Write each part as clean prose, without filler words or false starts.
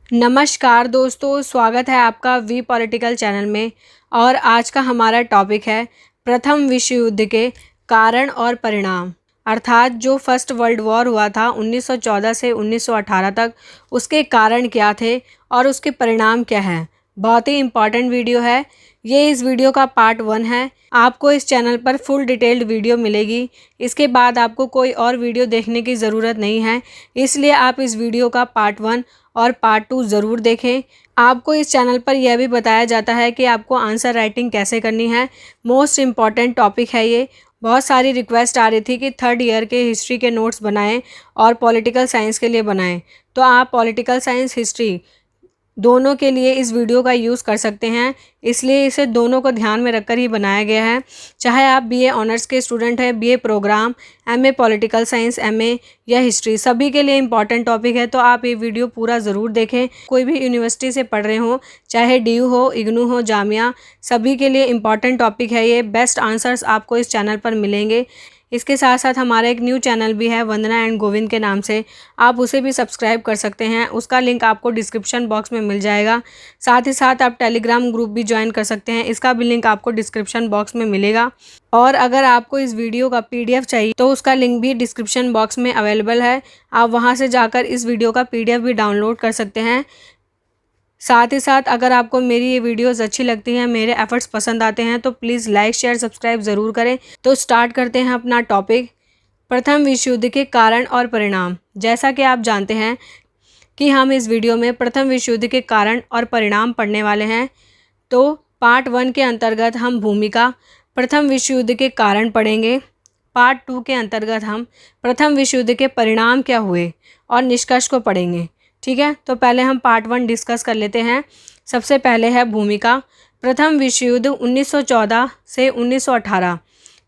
नमस्कार दोस्तों, स्वागत है आपका वी पॉलिटिकल चैनल में। और आज का हमारा टॉपिक है प्रथम विश्व युद्ध के कारण और परिणाम, अर्थात जो फर्स्ट वर्ल्ड वॉर हुआ था 1914 से 1918 तक, उसके कारण क्या थे और उसके परिणाम क्या हैं। बहुत ही इम्पॉर्टेंट वीडियो है ये। इस वीडियो का पार्ट 1 है। आपको इस चैनल पर फुल डिटेल्ड वीडियो मिलेगी। इसके बाद आपको कोई और वीडियो देखने की ज़रूरत नहीं है, इसलिए आप इस वीडियो का पार्ट 1 और पार्ट 2 ज़रूर देखें। आपको इस चैनल पर यह भी बताया जाता है कि आपको आंसर राइटिंग कैसे करनी है। मोस्ट इम्पॉर्टेंट टॉपिक है ये। बहुत सारी रिक्वेस्ट आ रही थी कि 3rd ईयर के हिस्ट्री के नोट्स बनाएं और पॉलिटिकल साइंस के लिए बनाएं, तो आप पॉलिटिकल साइंस हिस्ट्री दोनों के लिए इस वीडियो का यूज़ कर सकते हैं। इसलिए इसे दोनों को ध्यान में रखकर ही बनाया गया है। चाहे आप बीए ऑनर्स के स्टूडेंट हैं, BA programme, MA political science, MA या हिस्ट्री, सभी के लिए इम्पॉर्टेंट टॉपिक है। तो आप ये वीडियो पूरा ज़रूर देखें। कोई भी यूनिवर्सिटी से पढ़ रहे हो, चाहे डीयू हो, इग्नू हो, जामिया, सभी के लिए इम्पॉर्टेंट टॉपिक है ये। बेस्ट आंसर्स आपको इस चैनल पर मिलेंगे। इसके साथ साथ हमारा एक न्यू चैनल भी है वंदना एंड गोविंद के नाम से, आप उसे भी सब्सक्राइब कर सकते हैं। उसका लिंक आपको डिस्क्रिप्शन बॉक्स में मिल जाएगा। साथ ही साथ आप टेलीग्राम ग्रुप भी ज्वाइन कर सकते हैं, इसका भी लिंक आपको डिस्क्रिप्शन बॉक्स में मिलेगा। और अगर आपको इस वीडियो का पीडीएफ चाहिए तो उसका लिंक भी डिस्क्रिप्शन बॉक्स में अवेलेबल है। आप वहां से जाकर इस वीडियो का पीडीएफ भी डाउनलोड कर सकते हैं। साथ ही साथ अगर आपको मेरी ये वीडियोस अच्छी लगती हैं, मेरे एफर्ट्स पसंद आते हैं, तो प्लीज़ लाइक शेयर सब्सक्राइब ज़रूर करें। तो स्टार्ट करते हैं अपना टॉपिक, प्रथम विश्व युद्ध के कारण और परिणाम। जैसा कि आप जानते हैं कि हम इस वीडियो में प्रथम विश्व युद्ध के कारण और परिणाम पढ़ने वाले हैं। तो पार्ट 1 के अंतर्गत हम भूमिका, प्रथम विश्व युद्ध के कारण पढ़ेंगे। पार्ट 2 के अंतर्गत हम प्रथम विश्व युद्ध के परिणाम क्या हुए और निष्कर्ष को पढ़ेंगे। ठीक है, तो पहले हम पार्ट 1 डिस्कस कर लेते हैं। सबसे पहले है भूमिका। प्रथम विश्व युद्ध 1914 से 1918,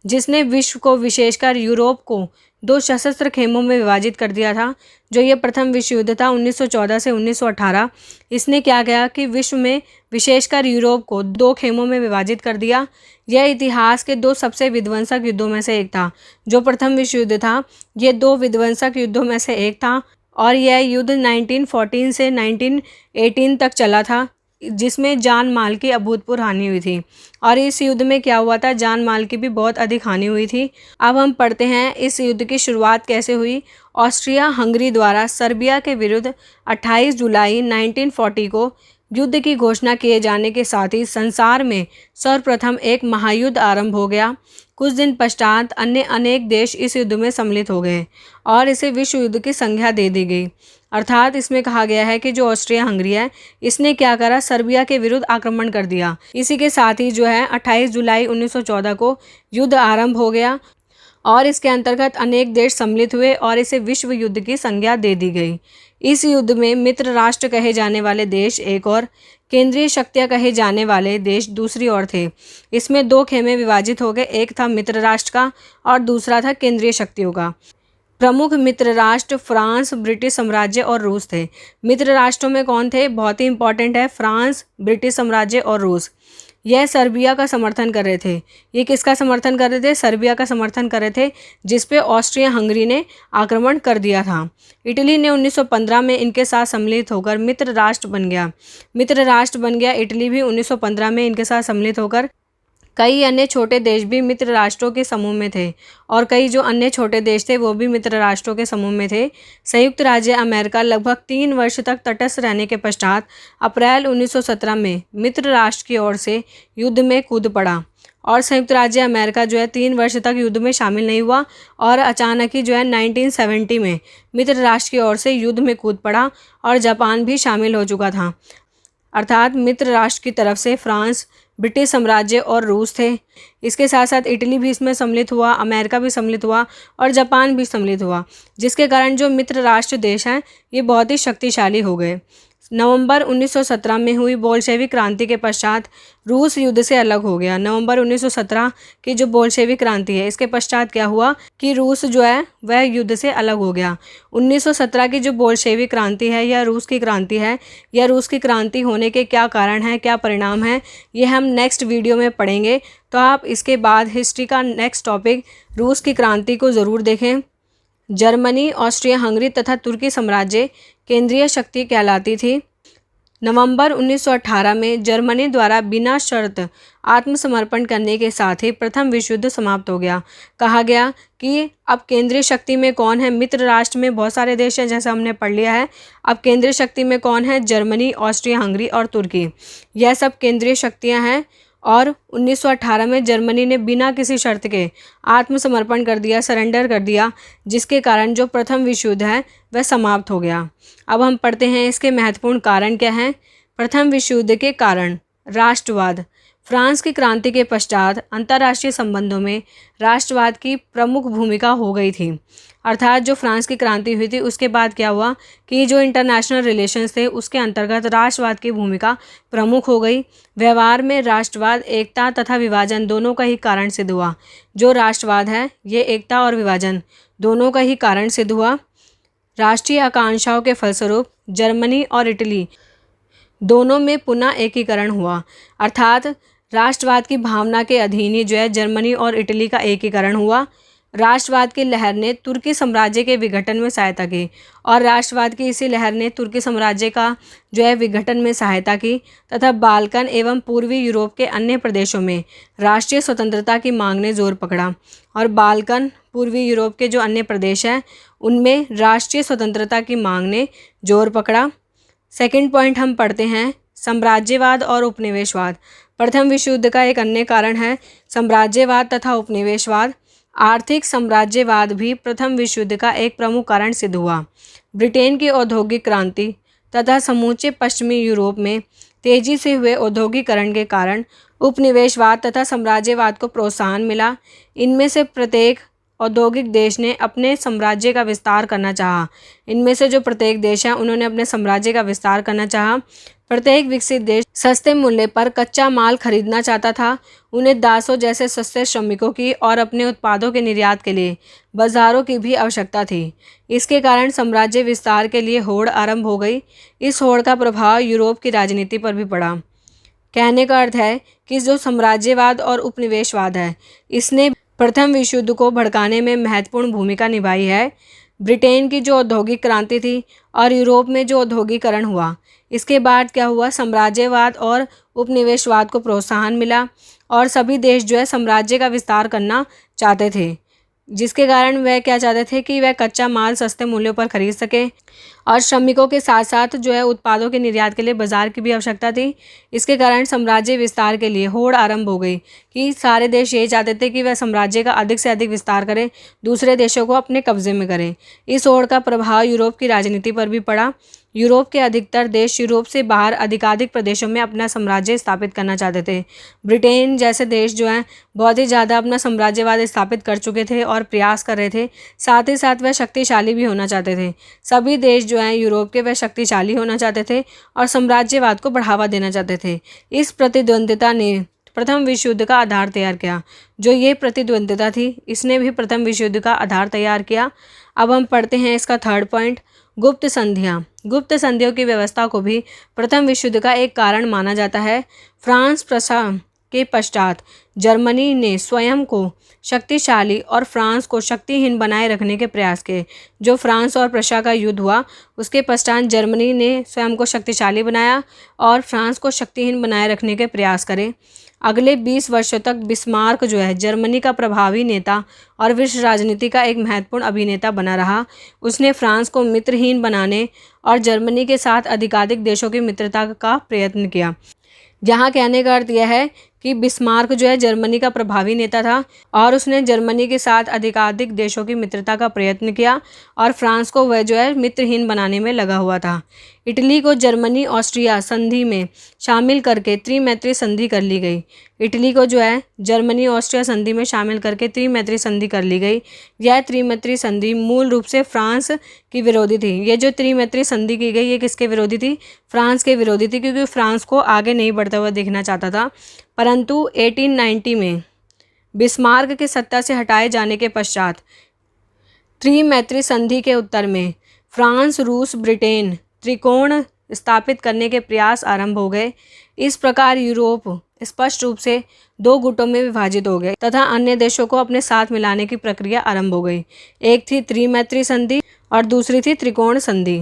जिसने विश्व को, विशेषकर यूरोप को, 2 सशस्त्र खेमों में विभाजित कर दिया था। जो ये प्रथम विश्व युद्ध था 1914 से 1918, इसने क्या किया कि विश्व में, विशेषकर यूरोप को 2 खेमों में विभाजित कर दिया। यह इतिहास के 2 सबसे विध्वंसक युद्धों में से एक था। जो प्रथम विश्व युद्ध था, ये 2 विध्वंसक युद्धों में से एक था। और यह युद्ध 1914 से 1918 तक चला था, जिसमें जान माल की अभूतपूर्व हानि हुई थी। और इस युद्ध में क्या हुआ था, जान माल की भी बहुत अधिक हानि हुई थी। अब हम पढ़ते हैं इस युद्ध की शुरुआत कैसे हुई। ऑस्ट्रिया हंगरी द्वारा सर्बिया के विरुद्ध 28 जुलाई 1940 को युद्ध की घोषणा किए जाने के साथ ही संसार में सर्वप्रथम एक महायुद्ध आरंभ हो गया। कुछ दिन पश्चात अन्य अनेक देश इस युद्ध में सम्मिलित हो गए और इसे विश्व युद्ध की संज्ञा दे दी गई। अर्थात इसमें कहा गया है कि जो ऑस्ट्रिया हंगरी है, इसने क्या करा, सर्बिया के विरुद्ध आक्रमण कर दिया। इसी के साथ ही जो है 28 जुलाई 1914 को युद्ध आरंभ हो गया और इसके अंतर्गत अनेक देश सम्मिलित हुए और इसे विश्व युद्ध की संज्ञा दे दी गई। इस युद्ध में मित्र राष्ट्र कहे जाने वाले देश एक और, केंद्रीय शक्तियां कहे जाने वाले देश दूसरी ओर थे। इसमें 2 खेमे विभाजित हो गए, एक था मित्र राष्ट्र का और दूसरा था केंद्रीय शक्तियों का। प्रमुख मित्र राष्ट्र फ्रांस, ब्रिटिश साम्राज्य और रूस थे। मित्र राष्ट्रों में कौन थे, बहुत ही इंपॉर्टेंट है, फ्रांस, ब्रिटिश साम्राज्य और रूस। यह सर्बिया का समर्थन कर रहे थे। ये किसका समर्थन कर रहे थे, सर्बिया का समर्थन कर रहे थे, जिस पे ऑस्ट्रिया हंगरी ने आक्रमण कर दिया था। इटली ने 1915 में इनके साथ सम्मिलित होकर मित्र राष्ट्र बन गया। इटली भी 1915 में इनके साथ सम्मिलित होकर। कई अन्य छोटे देश भी मित्र राष्ट्रों के समूह में थे और कई जो अन्य छोटे देश थे वो भी मित्र राष्ट्रों के समूह में थे। संयुक्त राज्य अमेरिका लगभग 3 वर्ष तक तटस्थ रहने के पश्चात अप्रैल 1917 में मित्र राष्ट्र की ओर से युद्ध में कूद पड़ा। और संयुक्त राज्य अमेरिका जो है 3 वर्ष तक युद्ध में शामिल नहीं हुआ और अचानक ही जो है 1970 में मित्र राष्ट्र की ओर से युद्ध में कूद पड़ा और जापान भी शामिल हो चुका था। अर्थात मित्र राष्ट्र की तरफ से फ्रांस, ब्रिटिश साम्राज्य और रूस थे। इसके साथ साथ इटली भी इसमें सम्मिलित हुआ, अमेरिका भी सम्मिलित हुआ और जापान भी सम्मिलित हुआ, जिसके कारण जो मित्र राष्ट्र देश हैं ये बहुत ही शक्तिशाली हो गए। नवंबर 1917 में हुई बोल्शेविक क्रांति के पश्चात रूस युद्ध से अलग हो गया। नवंबर 1917 की जो बोल्शेविक क्रांति है, इसके पश्चात क्या हुआ कि रूस जो है वह युद्ध से अलग हो गया। 1917 की जो बोल्शेविक क्रांति है या रूस की क्रांति है, या रूस की क्रांति होने के क्या कारण हैं, क्या परिणाम हैं, ये हम नेक्स्ट वीडियो में पढ़ेंगे। तो आप इसके बाद हिस्ट्री का नेक्स्ट टॉपिक रूस की क्रांति को ज़रूर देखें। जर्मनी, ऑस्ट्रिया हंगरी तथा तुर्की साम्राज्य केंद्रीय शक्ति कहलाती थी। नवंबर 1918 में जर्मनी द्वारा बिना शर्त आत्मसमर्पण करने के साथ ही प्रथम विश्व युद्ध समाप्त हो गया। कहा गया कि अब केंद्रीय शक्ति में कौन है। मित्र राष्ट्र में बहुत सारे देश हैं, जैसा हमने पढ़ लिया है। अब केंद्रीय शक्ति में कौन है? जर्मनी, ऑस्ट्रिया हंगरी और तुर्की, यह सब केंद्रीय शक्तियां हैं। और 1918 में जर्मनी ने बिना किसी शर्त के आत्मसमर्पण कर दिया, सरेंडर कर दिया, जिसके कारण जो प्रथम विश्व युद्ध है वह समाप्त हो गया। अब हम पढ़ते हैं इसके महत्वपूर्ण कारण क्या हैं। प्रथम विश्व युद्ध के कारण। राष्ट्रवाद। फ्रांस की क्रांति के पश्चात अंतर्राष्ट्रीय संबंधों में राष्ट्रवाद की प्रमुख भूमिका हो गई थी। अर्थात जो फ्रांस की क्रांति हुई थी उसके बाद क्या हुआ कि जो इंटरनेशनल रिलेशंस थे उसके अंतर्गत राष्ट्रवाद की भूमिका प्रमुख हो गई। व्यवहार में राष्ट्रवाद एकता तथा विभाजन दोनों का ही कारण सिद्ध हुआ। जो राष्ट्रवाद है ये एकता और विभाजन दोनों का ही कारण सिद्ध हुआ। राष्ट्रीय आकांक्षाओं के फलस्वरूप जर्मनी और इटली दोनों में पुनः एकीकरण हुआ। अर्थात राष्ट्रवाद की भावना के अधीन ही जो है जर्मनी और इटली का एकीकरण हुआ। राष्ट्रवाद की लहर ने तुर्की साम्राज्य के विघटन में सहायता की और राष्ट्रवाद की इसी लहर ने तुर्की साम्राज्य का जो है विघटन में सहायता की तथा बाल्कन एवं पूर्वी यूरोप के अन्य प्रदेशों में राष्ट्रीय स्वतंत्रता की मांग ने जोर पकड़ा। और बाल्कन, पूर्वी यूरोप के जो अन्य प्रदेश हैं उनमें राष्ट्रीय स्वतंत्रता की मांग ने जोर पकड़ा। सेकंड पॉइंट हम पढ़ते हैं, साम्राज्यवाद और उपनिवेशवाद। प्रथम विश्व युद्ध का एक अन्य कारण है साम्राज्यवाद तथा उपनिवेशवाद। आर्थिक साम्राज्यवाद भी प्रथम विश्व युद्ध का एक प्रमुख कारण सिद्ध हुआ। ब्रिटेन की औद्योगिक क्रांति तथा समूचे पश्चिमी यूरोप में तेजी से हुए औद्योगिकरण के कारण उपनिवेशवाद तथा साम्राज्यवाद को प्रोत्साहन मिला। इनमें से प्रत्येक औद्योगिक देश ने अपने साम्राज्य का विस्तार करना चाहा। इनमें से जो प्रत्येक देश हैं उन्होंने अपने साम्राज्य का विस्तार करना चाहा। प्रत्येक विकसित देश सस्ते मूल्य पर कच्चा माल खरीदना चाहता था। उन्हें दासों जैसे सस्ते श्रमिकों की और अपने उत्पादों के निर्यात के लिए बाजारों की भी आवश्यकता थी। इसके कारण साम्राज्य विस्तार के लिए होड़ आरंभ हो गई। इस होड़ का प्रभाव यूरोप की राजनीति पर भी पड़ा। कहने का अर्थ है कि जो साम्राज्यवाद और उपनिवेशवाद है इसने प्रथम विश्व युद्ध को भड़काने में महत्वपूर्ण भूमिका निभाई है। ब्रिटेन की जो औद्योगिक क्रांति थी और यूरोप में जो औद्योगिकरण हुआ, इसके बाद क्या हुआ, साम्राज्यवाद और उपनिवेशवाद को प्रोत्साहन मिला और सभी देश जो है साम्राज्य का विस्तार करना चाहते थे, जिसके कारण वह क्या चाहते थे कि वह कच्चा माल सस्ते मूल्यों पर खरीद सकें और श्रमिकों के साथ साथ जो है उत्पादों के निर्यात के लिए बाजार की भी आवश्यकता थी। इसके कारण साम्राज्य विस्तार के लिए होड़ आरंभ हो गई कि सारे देश यही चाहते थे कि वह साम्राज्य का अधिक से अधिक विस्तार करें, दूसरे देशों को अपने कब्जे में करें। इस होड़ का प्रभाव यूरोप की राजनीति पर भी पड़ा। यूरोप के अधिकतर देश यूरोप से बाहर अधिकाधिक प्रदेशों में अपना साम्राज्य स्थापित करना चाहते थे। ब्रिटेन जैसे देश जो हैं बहुत ही ज़्यादा अपना साम्राज्यवाद स्थापित कर चुके थे और प्रयास कर रहे थे, साथ ही साथ वह शक्तिशाली भी होना चाहते थे। सभी देश जो हैं यूरोप के वह शक्तिशाली होना चाहते थे और साम्राज्यवाद को बढ़ावा देना चाहते थे। इस प्रतिद्वंदिता ने प्रथम विश्व युद्ध का आधार तैयार किया। जो ये प्रतिद्वंदिता थी इसने भी प्रथम विश्व युद्ध का आधार तैयार किया। अब हम पढ़ते हैं इसका थर्ड पॉइंट, गुप्त संधियाँ। गुप्त संधियों की व्यवस्था को भी प्रथम विश्व युद्ध का एक कारण माना जाता है। फ्रांस प्रशा के पश्चात जर्मनी ने स्वयं को शक्तिशाली और फ्रांस को शक्तिहीन बनाए रखने के प्रयास किए। जो फ्रांस और प्रशा का युद्ध हुआ उसके पश्चात जर्मनी ने स्वयं को शक्तिशाली बनाया और फ्रांस को शक्तिहीन बनाए रखने के प्रयास करे। अगले 20 वर्षों तक बिस्मार्क जो है जर्मनी का प्रभावी नेता और विश्व राजनीति का एक महत्वपूर्ण अभिनेता बना रहा। उसने फ्रांस को मित्रहीन बनाने और जर्मनी के साथ अधिकाधिक देशों की मित्रता का प्रयत्न किया। यहाँ कहने का अर्थ यह है कि बिस्मार्क जो है जर्मनी का प्रभावी नेता था और उसने जर्मनी के साथ अधिकाधिक देशों की मित्रता का प्रयत्न किया और फ्रांस को वह जो है मित्रहीन बनाने में लगा हुआ था। इटली को जर्मनी ऑस्ट्रिया संधि में शामिल करके त्रिमैत्री संधि कर ली गई। इटली को जो है जर्मनी ऑस्ट्रिया संधि में शामिल करके त्रिमैत्री संधि कर ली गई। यह त्रिमैत्री संधि मूल रूप से फ्रांस की विरोधी थी। ये जो त्रिमैत्री संधि की गई ये किसके विरोधी थी? फ्रांस के विरोधी थी, क्योंकि फ्रांस को आगे नहीं बढ़ता हुआ देखना चाहता था। परंतु 1890 में बिस्मार्क के सत्ता से हटाए जाने के पश्चात त्रिमैत्री संधि के उत्तर में फ्रांस, रूस, ब्रिटेन त्रिकोण स्थापित करने के प्रयास आरंभ हो गए। इस प्रकार यूरोप स्पष्ट रूप से दो गुटों में विभाजित हो गए तथा अन्य देशों को अपने साथ मिलाने की प्रक्रिया आरंभ हो गई। एक थी त्रिमैत्री संधि और दूसरी थी त्रिकोण संधि।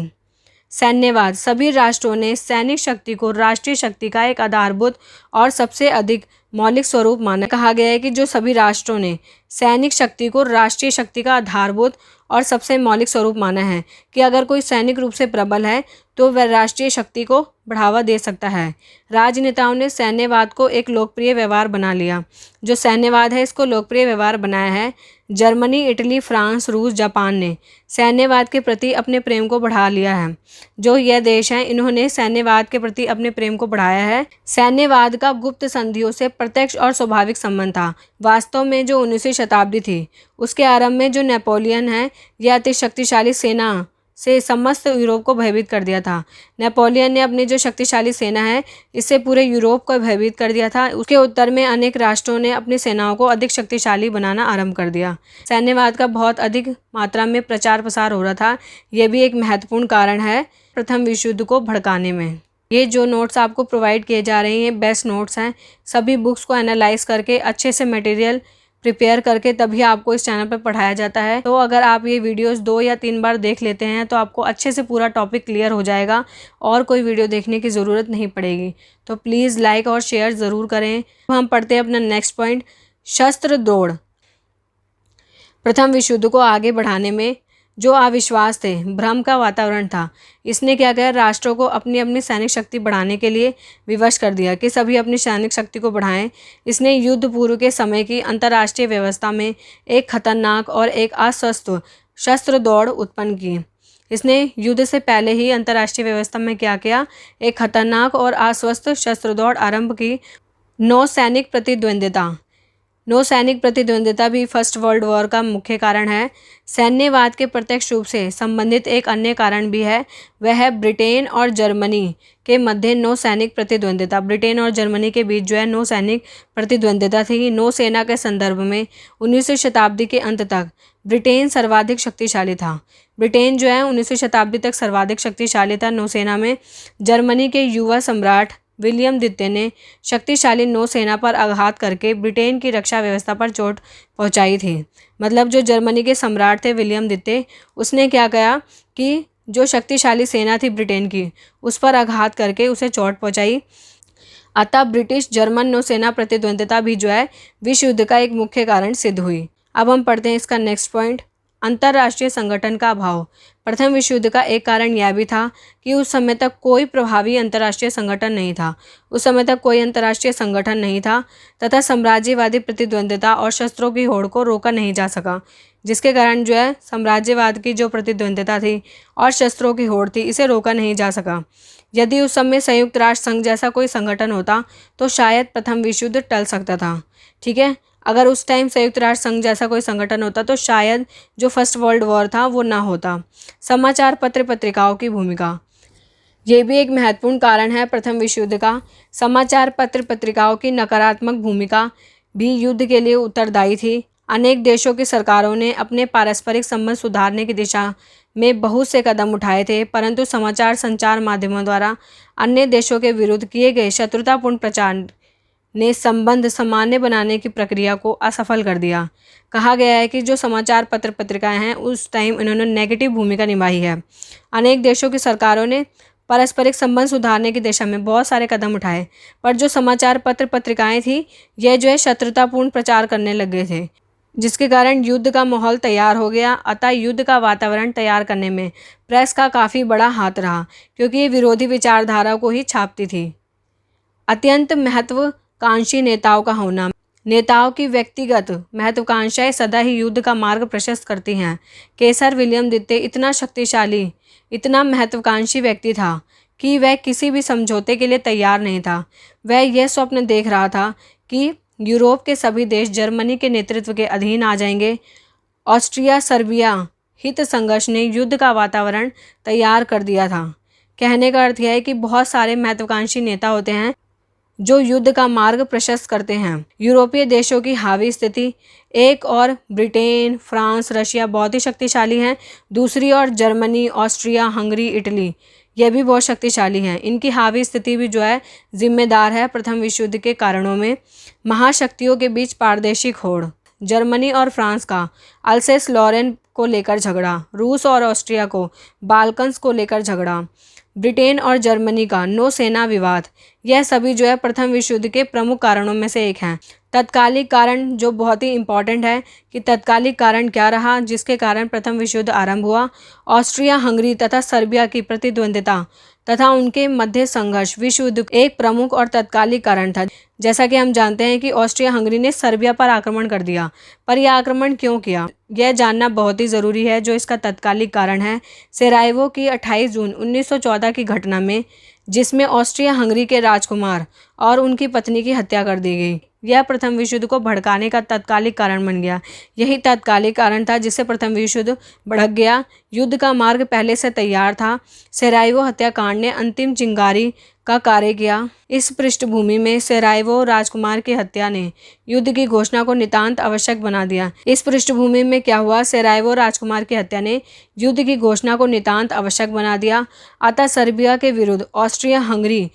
सैन्यवाद। सभी राष्ट्रों ने सैनिक शक्ति को राष्ट्रीय शक्ति का एक आधारभूत और सबसे अधिक मौलिक स्वरूप माना। कहा गया है कि जो सभी राष्ट्रों ने सैनिक शक्ति को राष्ट्रीय शक्ति का आधारभूत और सबसे मौलिक स्वरूप माना है कि अगर कोई सैनिक रूप से प्रबल है तो वह राष्ट्रीय शक्ति को बढ़ावा दे सकता है। राजनेताओं ने सैन्यवाद को एक लोकप्रिय व्यवहार बना लिया। जो सैन्यवाद है इसको लोकप्रिय व्यवहार बनाया है जर्मनी, इटली, फ्रांस, रूस, जापान ने सैन्यवाद के प्रति अपने प्रेम को बढ़ा लिया है। जो यह देश हैं इन्होंने सैन्यवाद के प्रति अपने प्रेम को बढ़ाया है। सैन्यवाद का गुप्त संधियों से प्रत्यक्ष और स्वाभाविक संबंध था। वास्तव में जो 19वीं शताब्दी थी उसके आरंभ में जो नेपोलियन है यह अति शक्तिशाली सेना से समस्त यूरोप को भयभीत कर दिया था। नेपोलियन ने अपनी जो शक्तिशाली सेना है इससे पूरे यूरोप को भयभीत कर दिया था। उसके उत्तर में अनेक राष्ट्रों ने अपनी सेनाओं को अधिक शक्तिशाली बनाना आरंभ कर दिया। सैन्यवाद का बहुत अधिक मात्रा में प्रचार प्रसार हो रहा था। यह भी एक महत्वपूर्ण कारण है प्रथम विश्व युद्ध को भड़काने में। ये जो नोट्स आपको प्रोवाइड किए जा रहे हैं बेस्ट नोट्स हैं। सभी बुक्स को एनालाइज करके अच्छे से मटेरियल प्रिपेयर करके तभी आपको इस चैनल पर पढ़ाया जाता है। तो अगर आप ये वीडियोस 2 या 3 बार देख लेते हैं तो आपको अच्छे से पूरा टॉपिक क्लियर हो जाएगा और कोई वीडियो देखने की ज़रूरत नहीं पड़ेगी। तो प्लीज़ लाइक और शेयर ज़रूर करें। हम पढ़ते हैं अपना नेक्स्ट पॉइंट, शस्त्र दौड़। प्रथम विश्व युद्ध को आगे बढ़ाने में जो अविश्वास थे, भ्रम का वातावरण था, इसने क्या किया, राष्ट्रों को अपनी अपनी सैनिक शक्ति बढ़ाने के लिए विवश कर दिया कि सभी अपनी सैनिक शक्ति को बढ़ाएं। इसने युद्ध पूर्व के समय की अंतर्राष्ट्रीय व्यवस्था में एक खतरनाक और एक अस्वस्थ शस्त्र दौड़ उत्पन्न की। इसने युद्ध से पहले ही अंतर्राष्ट्रीय व्यवस्था में क्या किया, एक खतरनाक और अस्वस्थ शस्त्र दौड़ आरंभ की। नौसैनिक प्रतिद्वंद्विता भी फर्स्ट वर्ल्ड वॉर का मुख्य कारण है। सैन्यवाद के प्रत्यक्ष रूप से संबंधित एक अन्य कारण भी है, वह है ब्रिटेन और जर्मनी के मध्य नौसैनिक प्रतिद्वंद्विता। ब्रिटेन और जर्मनी के बीच जो है नौसैनिक प्रतिद्वंद्विता थी। नौसेना के संदर्भ में 19वीं शताब्दी के अंत तक ब्रिटेन सर्वाधिक शक्तिशाली था। ब्रिटेन जो है 19वीं शताब्दी तक सर्वाधिक शक्तिशाली था नौसेना में। जर्मनी के युवा सम्राट विलियम द्वितीय ने शक्तिशाली नौसेना पर आघात करके ब्रिटेन की रक्षा व्यवस्था पर चोट पहुंचाई थी। मतलब जो जर्मनी के सम्राट थे विलियम द्वितीय, उसने क्या किया कि जो शक्तिशाली सेना थी ब्रिटेन की उस पर आघात करके उसे चोट पहुंचाई। अतः ब्रिटिश जर्मन नौसेना प्रतिद्वंद्विता भी जो है विश्व युद्ध का एक मुख्य कारण सिद्ध हुई। अब हम पढ़ते हैं इसका नेक्स्ट पॉइंट, अंतर्राष्ट्रीय संगठन का अभाव। प्रथम विश्व युद्ध का एक कारण यह भी था कि उस समय तक कोई प्रभावी अंतर्राष्ट्रीय संगठन नहीं था। उस समय तक कोई अंतर्राष्ट्रीय संगठन नहीं था तथा साम्राज्यवादी प्रतिद्वंद्विता और शस्त्रों की होड़ को रोका नहीं जा सका, जिसके कारण जो है साम्राज्यवाद की जो प्रतिद्वंद्विता थी और शस्त्रों की होड़ थी इसे रोका नहीं जा सका। यदि उस समय संयुक्त राष्ट्र संघ जैसा कोई संगठन होता तो शायद प्रथम विश्व युद्ध टल सकता था। ठीक है, अगर उस टाइम संयुक्त राष्ट्र संघ जैसा कोई संगठन होता तो शायद जो फर्स्ट वर्ल्ड वॉर था वो ना होता। समाचार पत्र पत्रिकाओं की भूमिका, ये भी एक महत्वपूर्ण कारण है प्रथम विश्व युद्ध का। समाचार पत्र पत्रिकाओं की नकारात्मक भूमिका भी युद्ध के लिए उत्तरदायी थी। अनेक देशों की सरकारों ने अपने पारस्परिक संबंध सुधारने की दिशा में बहुत से कदम उठाए थे, परंतु समाचार संचार माध्यमों द्वारा अन्य देशों के विरुद्ध किए गए शत्रुतापूर्ण प्रचार ने संबंध सामान्य बनाने की प्रक्रिया को असफल कर दिया। कहा गया है कि जो समाचार पत्र पत्रिकाएं हैं उस टाइम इन्होंने नेगेटिव भूमिका निभाई है। अनेक देशों की सरकारों ने पारस्परिक संबंध सुधारने की दिशा में बहुत सारे कदम उठाए, पर जो समाचार पत्र पत्रिकाएं थी यह जो है शत्रुतापूर्ण प्रचार करने लग गए थे, जिसके कारण युद्ध का माहौल तैयार हो गया। अतः युद्ध का वातावरण तैयार करने में प्रेस का काफ़ी बड़ा हाथ रहा, क्योंकि ये विरोधी विचारधारा को ही छापती थी। अत्यंत महत्वाकांक्षी नेताओं का होना, नेताओं की व्यक्तिगत महत्वाकांक्षाएं सदा ही युद्ध का मार्ग प्रशस्त करती हैं। केसर विलियम द्वितीय इतना शक्तिशाली, इतना महत्वाकांक्षी व्यक्ति था कि वह किसी भी समझौते के लिए तैयार नहीं था। वह यह स्वप्न देख रहा था कि यूरोप के सभी देश जर्मनी के नेतृत्व के अधीन आ जाएंगे। ऑस्ट्रिया सर्बिया हित संघर्ष ने युद्ध का वातावरण तैयार कर दिया था। कहने का अर्थ यह है कि बहुत सारे महत्वाकांक्षी नेता होते हैं जो युद्ध का मार्ग प्रशस्त करते हैं। यूरोपीय देशों की हावी स्थिति, एक और ब्रिटेन, फ्रांस, रशिया बहुत ही शक्तिशाली हैं, दूसरी ओर जर्मनी, ऑस्ट्रिया, हंगरी, इटली यह भी बहुत शक्तिशाली हैं। इनकी हावी स्थिति भी जो है जिम्मेदार है प्रथम विश्व युद्ध के कारणों में। महाशक्तियों के बीच पारदर्शी होड़, जर्मनी और फ्रांस का अल्सेस लॉरेन को लेकर झगड़ा, रूस और ऑस्ट्रिया को बाल्कन्स को लेकर झगड़ा, ब्रिटेन और जर्मनी का नौसेना विवाद, यह सभी जो है प्रथम विश्व युद्ध के प्रमुख कारणों में से एक हैं। तत्कालिक कारण जो बहुत ही इम्पॉर्टेंट है कि तत्कालिक कारण क्या रहा जिसके कारण प्रथम विश्व युद्ध आरंभ हुआ। ऑस्ट्रिया हंगरी तथा सर्बिया की प्रतिद्वंद्विता तथा उनके मध्य संघर्ष विश्व युद्ध एक प्रमुख और तत्कालिक कारण था। जैसा कि हम जानते हैं कि ऑस्ट्रिया हंगरी ने सर्बिया पर आक्रमण कर दिया, पर यह आक्रमण क्यों किया यह जानना बहुत ही ज़रूरी है। जो इसका तत्कालिक कारण है सेराइवो की 28 जून 1914 की घटना में, जिसमें ऑस्ट्रिया हंगरी के राजकुमार और उनकी पत्नी की हत्या कर दी गई। यह प्रथम विश्व युद्ध को भड़काने का तत्कालिक कारण बन गया। यही तत्कालिक कारण था जिससे प्रथम विश्व युद्ध भड़क गया। युद्ध का मार्ग पहले से तैयार था। सेराइवो हत्याकांड ने अंतिम चिंगारी का कार्य किया। इस पृष्ठभूमि में सेराइवो राजकुमार की हत्या ने युद्ध की घोषणा को नितांत आवश्यक बना दिया। इस पृष्ठभूमि में क्या हुआ, सेराइवो राजकुमार की हत्या ने युद्ध की घोषणा को नितांत आवश्यक बना दिया। अतः सर्बिया के विरुद्ध ऑस्ट्रिया हंगरी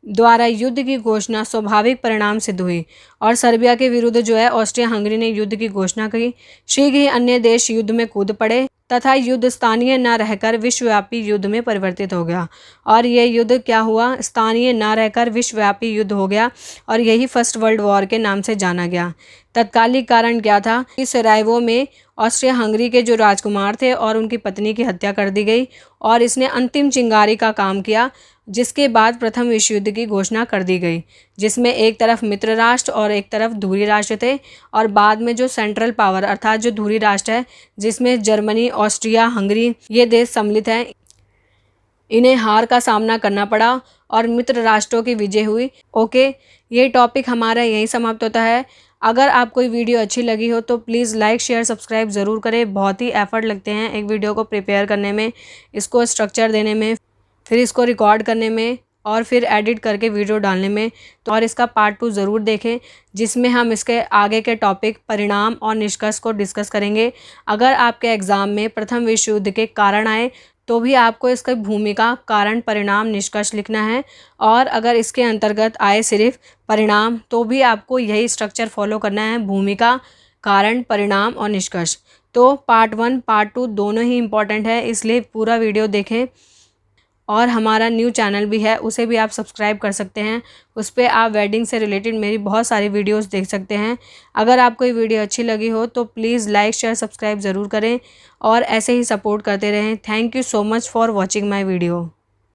द्वारा युद्ध की घोषणा स्वाभाविक परिणाम सिद्ध हुई और सर्बिया के विरुद्ध जो है ऑस्ट्रिया हंगरी ने युद्ध की घोषणा की। शीघ्र ही अन्य देश युद्ध में कूद पड़े तथा युद्ध स्थानीय न रहकर विश्वव्यापी युद्ध में परिवर्तित हो गया। और यह युद्ध क्या हुआ, स्थानीय न रहकर विश्वव्यापी युद्ध हो गया और यही फर्स्ट वर्ल्ड वॉर के नाम से जाना गया। तत्कालिक कारण क्या था कि सेराइवो में ऑस्ट्रिया हंगरी के जो राजकुमार थे और उनकी पत्नी की हत्या कर दी गई और इसने अंतिम चिंगारी का काम किया, जिसके बाद प्रथम विश्व युद्ध की घोषणा कर दी गई, जिसमें एक तरफ मित्र राष्ट्र और एक तरफ धुरी राष्ट्र थे। और बाद में जो सेंट्रल पावर अर्थात जो धुरी राष्ट्र है जिसमें जर्मनी, ऑस्ट्रिया, हंगरी ये देश सम्मिलित हैं, इन्हें हार का सामना करना पड़ा और मित्र राष्ट्रों की विजय हुई। ओके, ये टॉपिक हमारा यहीं समाप्त होता है। अगर आपको ये वीडियो अच्छी लगी हो तो प्लीज़ लाइक शेयर सब्सक्राइब ज़रूर करें। बहुत ही एफर्ट लगते हैं एक वीडियो को प्रिपेयर करने में, इसको स्ट्रक्चर देने में, फिर इसको रिकॉर्ड करने में और फिर एडिट करके वीडियो डालने में। तो और इसका पार्ट 2 ज़रूर देखें जिसमें हम इसके आगे के टॉपिक परिणाम और निष्कर्ष को डिस्कस करेंगे। अगर आपके एग्ज़ाम में प्रथम विश्व युद्ध के कारण आए तो भी आपको इसकी भूमिका, कारण, परिणाम, निष्कर्ष लिखना है। और अगर इसके अंतर्गत आए सिर्फ परिणाम तो भी आपको यही स्ट्रक्चर फॉलो करना है, भूमिका, कारण, परिणाम और निष्कर्ष। तो पार्ट 1 पार्ट 2 दोनों ही इम्पॉर्टेंट है, इसलिए पूरा वीडियो देखें। और हमारा न्यू चैनल भी है, उसे भी आप सब्सक्राइब कर सकते हैं। उस पर आप वेडिंग से रिलेटेड मेरी बहुत सारी वीडियोस देख सकते हैं। अगर आपको ये वीडियो अच्छी लगी हो तो प्लीज़ लाइक शेयर सब्सक्राइब ज़रूर करें और ऐसे ही सपोर्ट करते रहें। Thank you so much for watching my video.